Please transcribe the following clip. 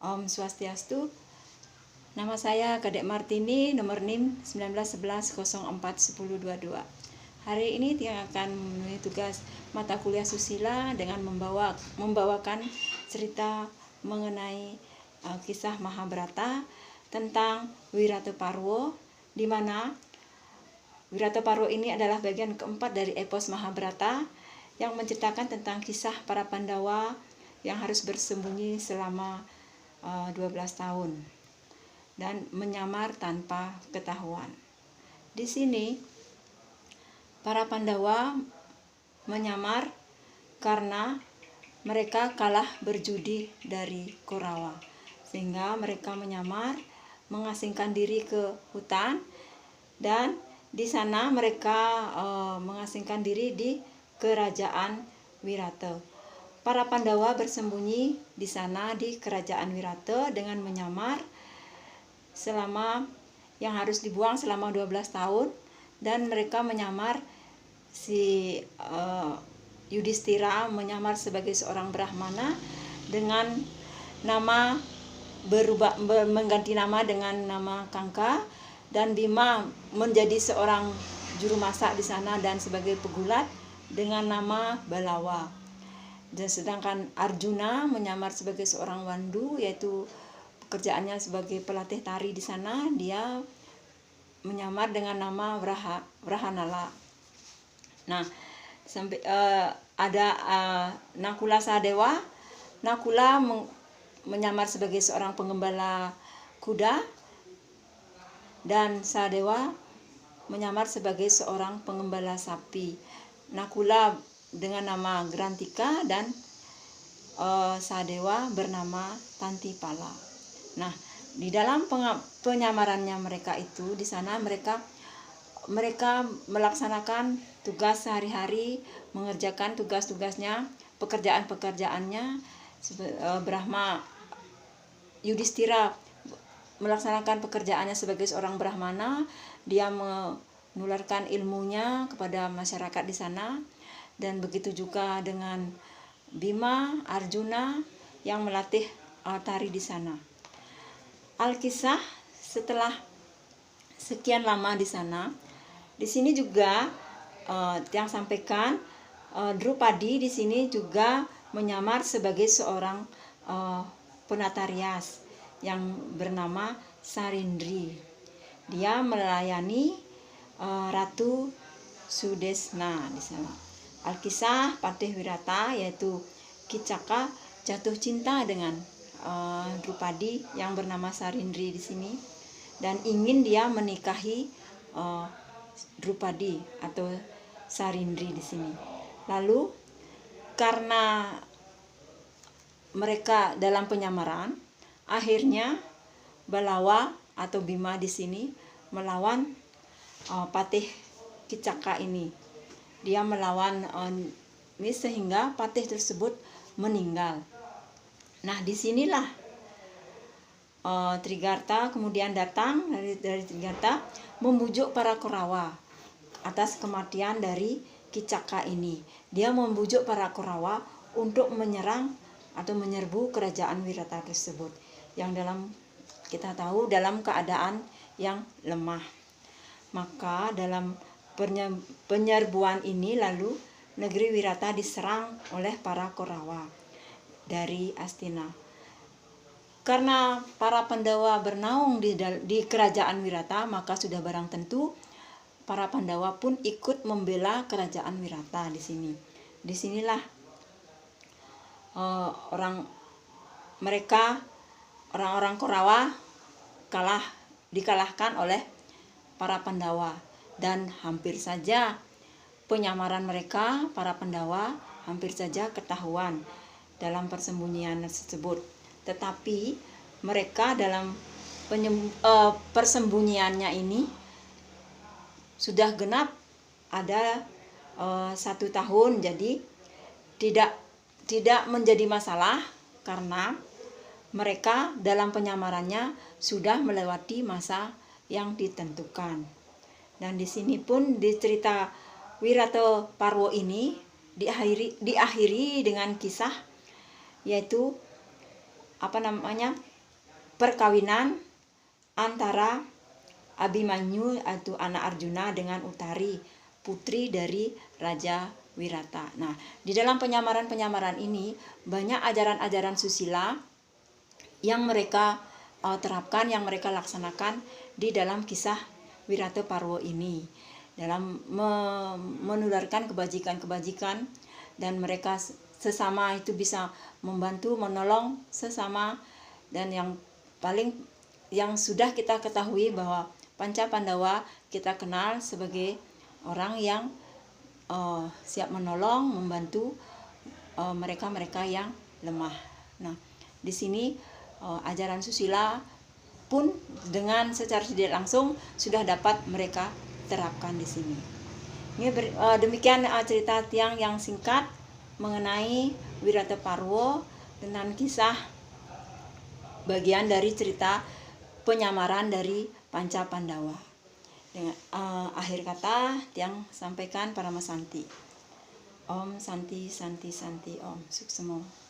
Om Swastiastu. Nama saya Kadek Martini, nomor NIM 1911041022. Hari ini Tiang akan memenuhi tugas mata kuliah susila dengan membawakan cerita mengenai kisah Mahabharata tentang Wirataparwa, di mana Wirataparwa ini adalah bagian keempat dari epos Mahabharata yang menceritakan tentang kisah para Pandawa yang harus bersembunyi selama 12 tahun dan menyamar tanpa ketahuan. Di sini para Pandawa menyamar karena mereka kalah berjudi dari Korawa, sehingga mereka menyamar, mengasingkan diri ke hutan, dan di sana mereka mengasingkan diri di kerajaan Wirata. Para Pandawa bersembunyi di sana di kerajaan Wirata dengan menyamar selama yang harus dibuang selama 12 tahun, dan mereka menyamar si Yudhistira menyamar sebagai seorang Brahmana dengan nama mengganti nama dengan nama Kangka, dan Bima menjadi seorang juru masak di sana dan sebagai pegulat dengan nama Balawa. Dan sedangkan Arjuna menyamar sebagai seorang Wandu, yaitu pekerjaannya sebagai pelatih tari di sana. Dia menyamar dengan nama Wrahanala. Nah, sampai ada Nakula Sahadewa. Nakula menyamar sebagai seorang pengembala kuda, dan Sahadewa menyamar sebagai seorang pengembala sapi. Nakula dengan nama Grantika dan Sahadewa bernama Tantipala. Nah, di dalam penyamarannya mereka itu, di sana mereka melaksanakan tugas sehari-hari, mengerjakan tugas-tugasnya, pekerjaan-pekerjaannya. Brahma Yudhistira melaksanakan pekerjaannya sebagai seorang Brahmana. Dia menularkan ilmunya kepada masyarakat di sana. Dan begitu juga dengan Bima, Arjuna yang melatih tari di sana. Alkisah setelah sekian lama di sana, di sini juga yang sampaikan Drupadi di sini juga menyamar sebagai seorang penata rias yang bernama Sarindri. Dia melayani Ratu Sudesna di sana. Alkisah Patih Wirata, yaitu Kicaka jatuh cinta dengan Drupadi yang bernama Sarindri di sini, dan ingin dia menikahi Drupadi atau Sarindri di sini. Lalu karena mereka dalam penyamaran, akhirnya Balawa atau Bima di sini melawan Patih Kicaka ini. Dia melawan ini sehingga Patih tersebut meninggal. Nah, disinilah Trigarta kemudian datang dari Trigarta membujuk para Korawa atas kematian dari Kicaka ini. Dia membujuk para Korawa untuk menyerang atau menyerbu kerajaan Wirata tersebut, yang kita tahu dalam keadaan yang lemah. Maka dalam penyerbuan ini lalu negeri Wirata diserang oleh para Korawa dari Astina. Karena para Pandawa bernaung di kerajaan Wirata, maka sudah barang tentu para Pandawa pun ikut membela kerajaan Wirata di sini. Disinilah orang-orang Korawa dikalahkan oleh para Pandawa, dan hampir saja penyamaran mereka, para Pandawa, hampir saja ketahuan dalam persembunyian tersebut. Tetapi mereka dalam persembunyiannya ini sudah genap ada 1 tahun, jadi tidak menjadi masalah karena mereka dalam penyamarannya sudah melewati masa yang ditentukan. Dan di sini pun di cerita Wirataparwa ini diakhiri dengan kisah, yaitu perkawinan antara Abimanyu atau anak Arjuna dengan Utari, putri dari Raja Wirata. Nah, di dalam penyamaran-penyamaran ini banyak ajaran-ajaran susila yang mereka terapkan, yang mereka laksanakan di dalam kisah Wirata Parwo ini, dalam menularkan kebajikan-kebajikan, dan mereka sesama itu bisa membantu, menolong sesama. Dan yang sudah kita ketahui bahwa Panca Pandawa kita kenal sebagai orang yang siap menolong, membantu mereka-mereka yang lemah. Nah, di sini ajaran susila pun dengan secara tidak langsung sudah dapat mereka terapkan di sini. Ini demikian cerita Tiang yang singkat mengenai Wirata Parwo dengan kisah bagian dari cerita penyamaran dari Panca Pandawa. Dengan akhir kata Tiang sampaikan Paramasanti. Om Santi Santi Santi Om Suksemo.